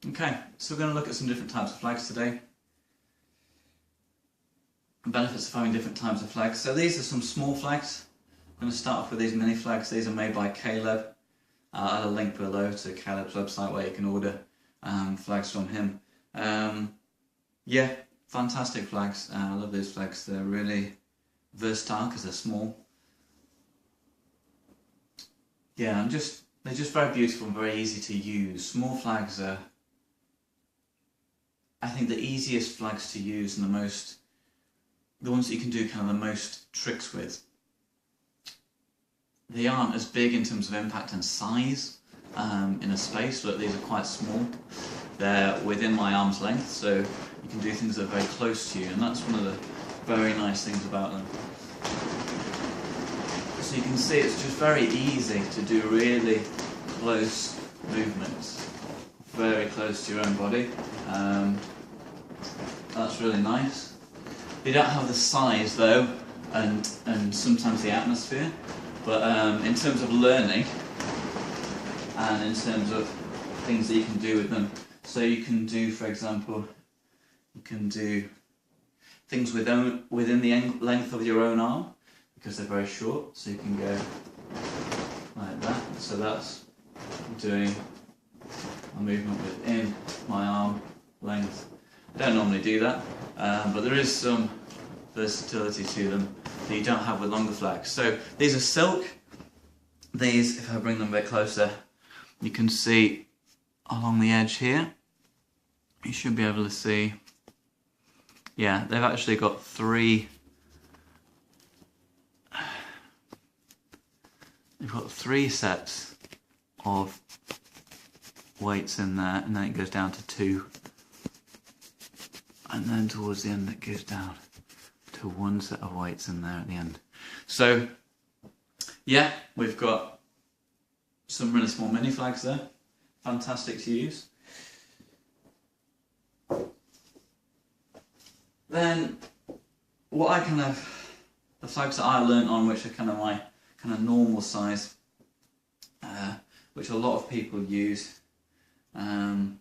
Okay, so we're going to look at some different types of flags today. Benefits of having different types of flags. So these are some small flags. I'm going to start off with these mini flags. These are made by Caleb. I'll add a link below to Caleb's website where you can order flags from him. Yeah, fantastic flags. I love these flags. They're really versatile because they're small. Yeah, they're just very beautiful and very easy to use. Small flags are, I think, the easiest flags to use and the ones that you can do kind of the most tricks with. They aren't as big in terms of impact and size in a space. Look, these are quite small. They're within my arm's length, so you can do things that are very close to you, and that's one of the very nice things about them. So you can see it's just very easy to do really close movements, very close to your own body. That's really nice. They don't have the size though, and sometimes the atmosphere, but in terms of learning and in terms of things that you can do with them, so you can do, for example, you can do things within the length of your own arm, because they're very short, so you can go like that. So that's doing a movement within my arm length. I don't normally do that, but there is some versatility to them that you don't have with longer flags. So these are silk. These, if I bring them a bit closer, you can see along the edge here, you should be able to see, yeah, they've actually got three sets of weights in there, and then it goes down to 2, and then towards the end it goes down to 1 set of weights in there at the end. So yeah, we've got some really small mini flags there, fantastic to use. Then the flags that I learnt on, which are kind of my normal size, which a lot of people use, and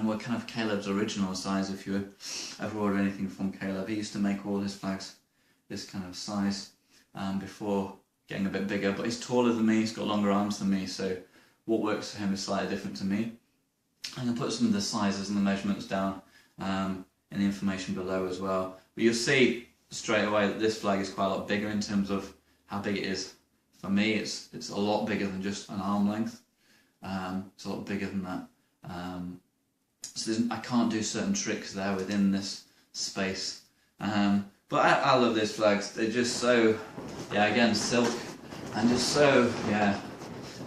were kind of Caleb's original size. If you ever order anything from Caleb, he used to make all his flags this kind of size before getting a bit bigger, but he's taller than me, he's got longer arms than me, so what works for him is slightly different to me. I'm going to put some of the sizes and the measurements down in the information below as well, but you'll see straight away that this flag is quite a lot bigger in terms of how big it is. For me, it's a lot bigger than just an arm length. It's a lot bigger than that. So I can't do certain tricks there within this space. But I love these flags. They're just so, yeah, again, silk, and just so, yeah.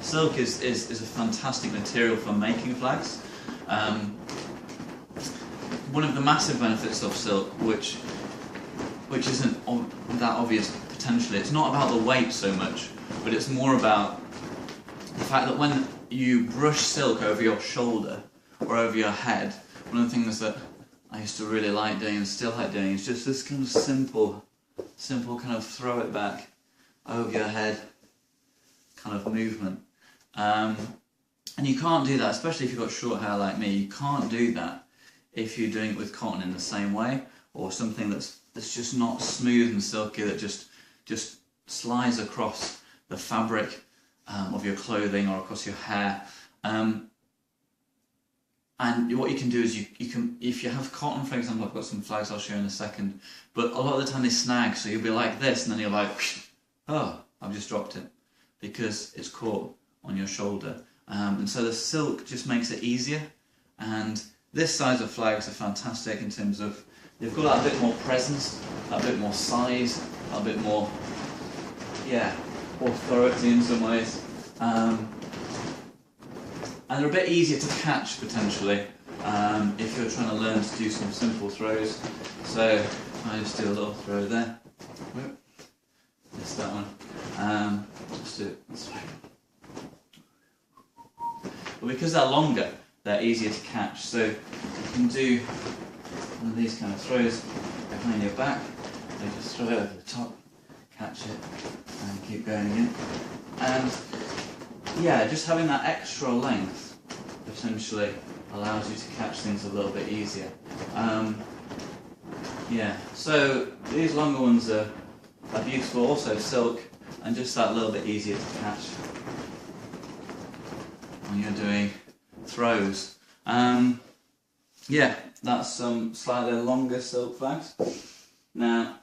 Silk is a fantastic material for making flags. One of the massive benefits of silk, which isn't that obvious potentially, it's not about the weight so much, but it's more about the fact that when you brush silk over your shoulder or over your head, one of the things that I used to really like doing and still like doing is just this kind of simple kind of throw it back over your head kind of movement. And you can't do that, especially if you've got short hair like me, you can't do that if you're doing it with cotton in the same way, or something that's just not smooth and silky, that just slides across the fabric of your clothing or across your hair. And what you can do is you can, if you have cotton, for example, I've got some flags I'll show you in a second, but a lot of the time they snag, so you'll be like this, and then you're like, oh, I've just dropped it, because it's caught on your shoulder. And so the silk just makes it easier, and this size of flags are fantastic in terms of, they've got that bit more presence, that bit more size, a bit more, yeah, authority in some ways. And they're a bit easier to catch potentially if you're trying to learn to do some simple throws. So I just do a little throw there. Whoop. Missed that one. Just do it this way. But because they're longer, they're easier to catch. So you can do one of these kind of throws behind your back. So just throw it over the top, catch it, and keep going in. And yeah, just having that extra length potentially allows you to catch things a little bit easier. Yeah, so these longer ones are beautiful, also silk, and just that little bit easier to catch when you're doing throws. Yeah, that's some slightly longer silk flags. Now,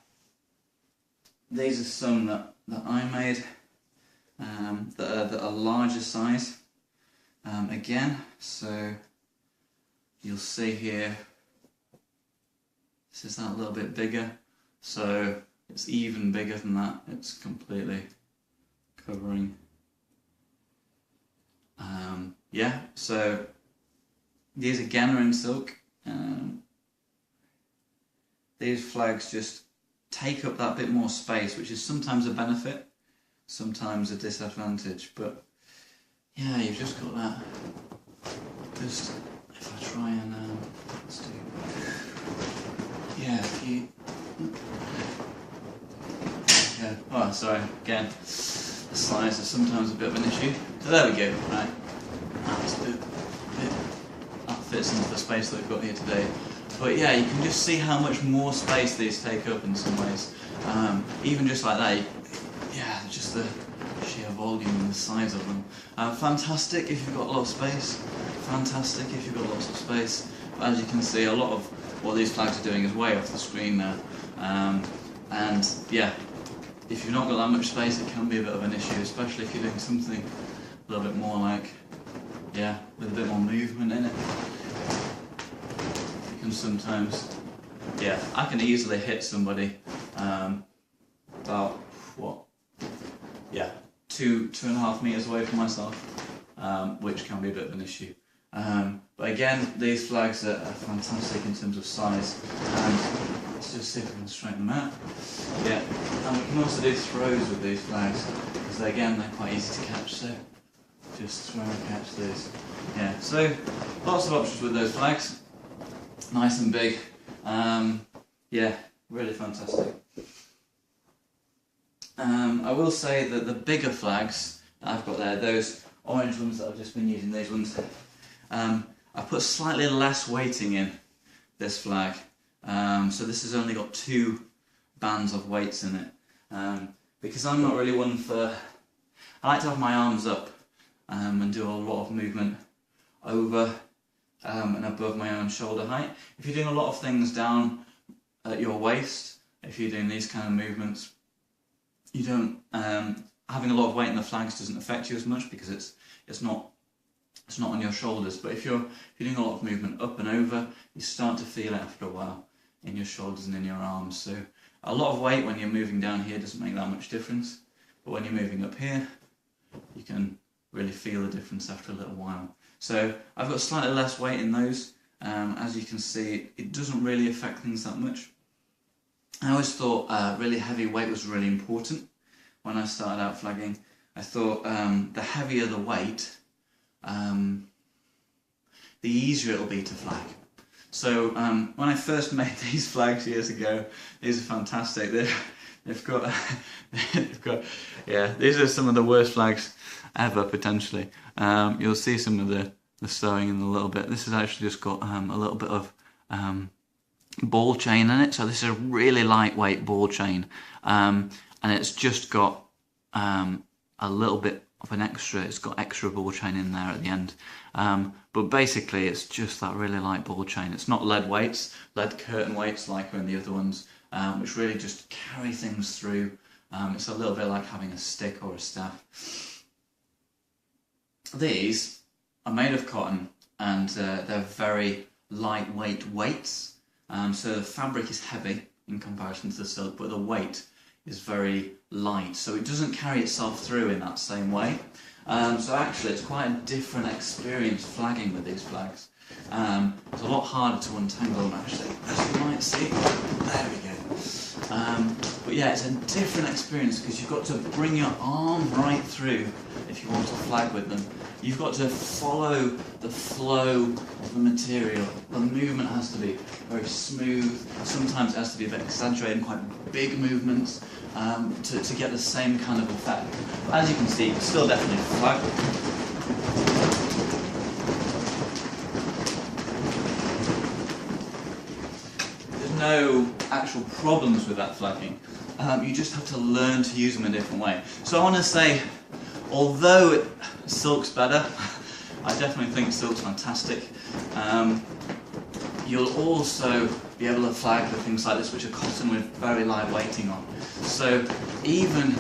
these are some that I made that are larger size. Again, so you'll see here, this is that little bit bigger, so it's even bigger than that. It's completely covering. Yeah, so these again are in silk. These flags just take up that bit more space, which is sometimes a benefit, sometimes a disadvantage, but yeah, you've just got that. Just, if I try and, let's do, yeah, if you, yeah, oh, sorry, again, the size is sometimes a bit of an issue. So there we go, right, that fits into the space that we've got here today. But yeah, you can just see how much more space these take up in some ways. Even just like that, yeah, just the sheer volume and the size of them. Fantastic if you've got a lot of space. Fantastic if you've got lots of space. But as you can see, a lot of what these flags are doing is way off the screen now. And yeah, if you've not got that much space, it can be a bit of an issue, especially if you're doing something a little bit more like, yeah, with a bit more movement in it. You can sometimes, yeah, I can easily hit somebody about, what, yeah, 2.5 meters away from myself, which can be a bit of an issue. But again, these flags are fantastic in terms of size. Let's just see if we can straighten them out. Yeah, and we can also do throws with these flags, because again, they're quite easy to catch, so just throw and catch these. Yeah, so lots of options with those flags. Nice and big. Yeah, really fantastic. I will say that the bigger flags that I've got there, those orange ones that I've just been using, these ones, I put slightly less weighting in this flag. So this has only got 2 bands of weights in it. Because I'm not really one for, I like to have my arms up and do a lot of movement over and above my own shoulder height. If you're doing a lot of things down at your waist, if you're doing these kind of movements, you don't, having a lot of weight in the flags doesn't affect you as much because it's not on your shoulders. But if you're doing a lot of movement up and over, you start to feel it after a while in your shoulders and in your arms. So a lot of weight when you're moving down here doesn't make that much difference, but when you're moving up here, you can really feel the difference after a little while. So I've got slightly less weight in those. As you can see, it doesn't really affect things that much. I always thought really heavy weight was really important when I started out flagging. I thought the heavier the weight, the easier it'll be to flag. So when I first made these flags years ago, these are fantastic. They've got, yeah, these are some of the worst flags ever potentially. You'll see some of the sewing in a little bit. This has actually just got a little bit of ball chain in it. So this is a really lightweight ball chain, and it's just got a little bit of an extra. It's got extra ball chain in there at the end. But basically, it's just that really light ball chain. It's not lead weights, lead curtain weights like are in the other ones, which really just carry things through. It's a little bit like having a stick or a staff. These are made of cotton, and they're very lightweight weights. So the fabric is heavy in comparison to the silk, but the weight is very light, so it doesn't carry itself through in that same way. So actually it's quite a different experience flagging with these flags. It's a lot harder to untangle them actually, as you might see. There we go. But yeah, it's a different experience because you've got to bring your arm right through if you want to flag with them. You've got to follow the flow of the material. The movement has to be very smooth. Sometimes it has to be a bit exaggerated, quite big movements to get the same kind of effect. But as you can see, you can still definitely flag. no actual problems with that flagging. You just have to learn to use them a different way. So I want to say, although silk's better, I definitely think silk's fantastic. You'll also be able to flag with things like this, which are cotton with very light weighting on. So even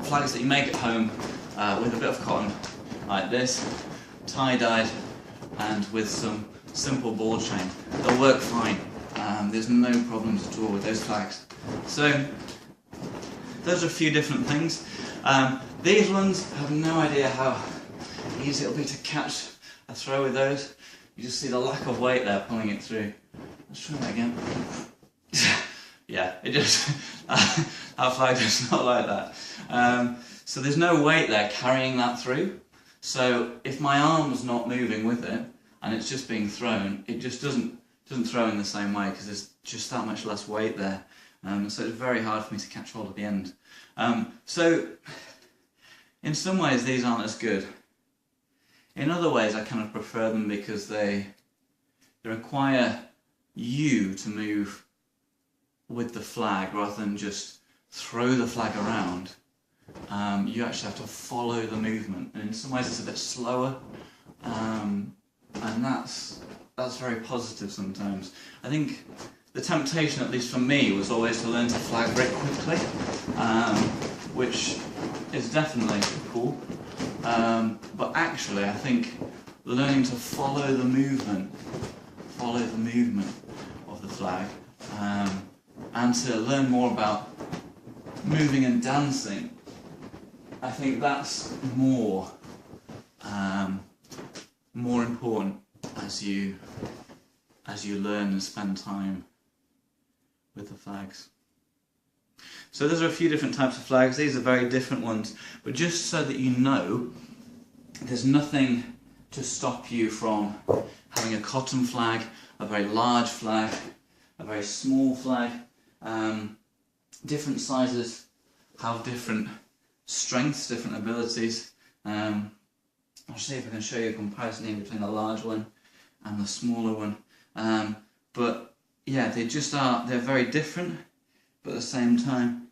flags that you make at home with a bit of cotton like this, tie-dyed, and with some simple ball chain, they'll work fine. There's no problems at all with those flags. So those are a few different things. These ones, I have no idea how easy it'll be to catch a throw with those. You just see the lack of weight there pulling it through. Let's try that again. Yeah, it just, our flag is not like that. So there's no weight there carrying that through. So if my arm's not moving with it and it's just being thrown, it just doesn't throw in the same way because there's just that much less weight there. So it's very hard for me to catch hold at the end. So in some ways these aren't as good. In other ways I kind of prefer them because they require you to move with the flag rather than just throw the flag around. You actually have to follow the movement, and in some ways it's a bit slower, and that's very positive sometimes. I think the temptation, at least for me, was always to learn to flag very quickly, which is definitely cool, but actually I think learning to follow the movement of the flag, and to learn more about moving and dancing, I think that's more important as you learn and spend time with the flags. So those are a few different types of flags. These are very different ones, but just so that you know, there's nothing to stop you from having a cotton flag, a very large flag, a very small flag. Different sizes have different strengths, different abilities. I'll see if I can show you a comparison here between the large one and the smaller one. But yeah, they just are, they're very different, but at the same time,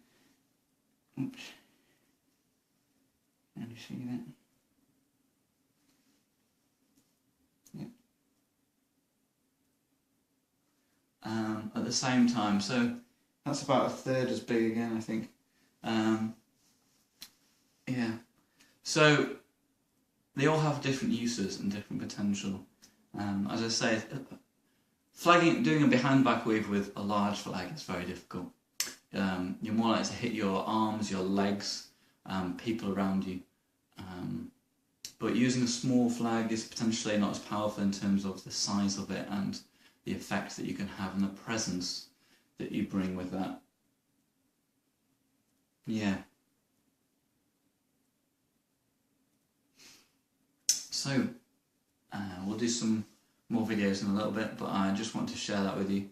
oops, can you see that? At the same time, so that's about a third as big again, I think. Yeah, so they all have different uses and different potential. As I say, doing a behind back weave with a large flag is very difficult. You're more likely to hit your arms, your legs, people around you. But using a small flag is potentially not as powerful in terms of the size of it and the effect that you can have and the presence that you bring with that. Yeah. So, we'll do some more videos in a little bit, but I just want to share that with you.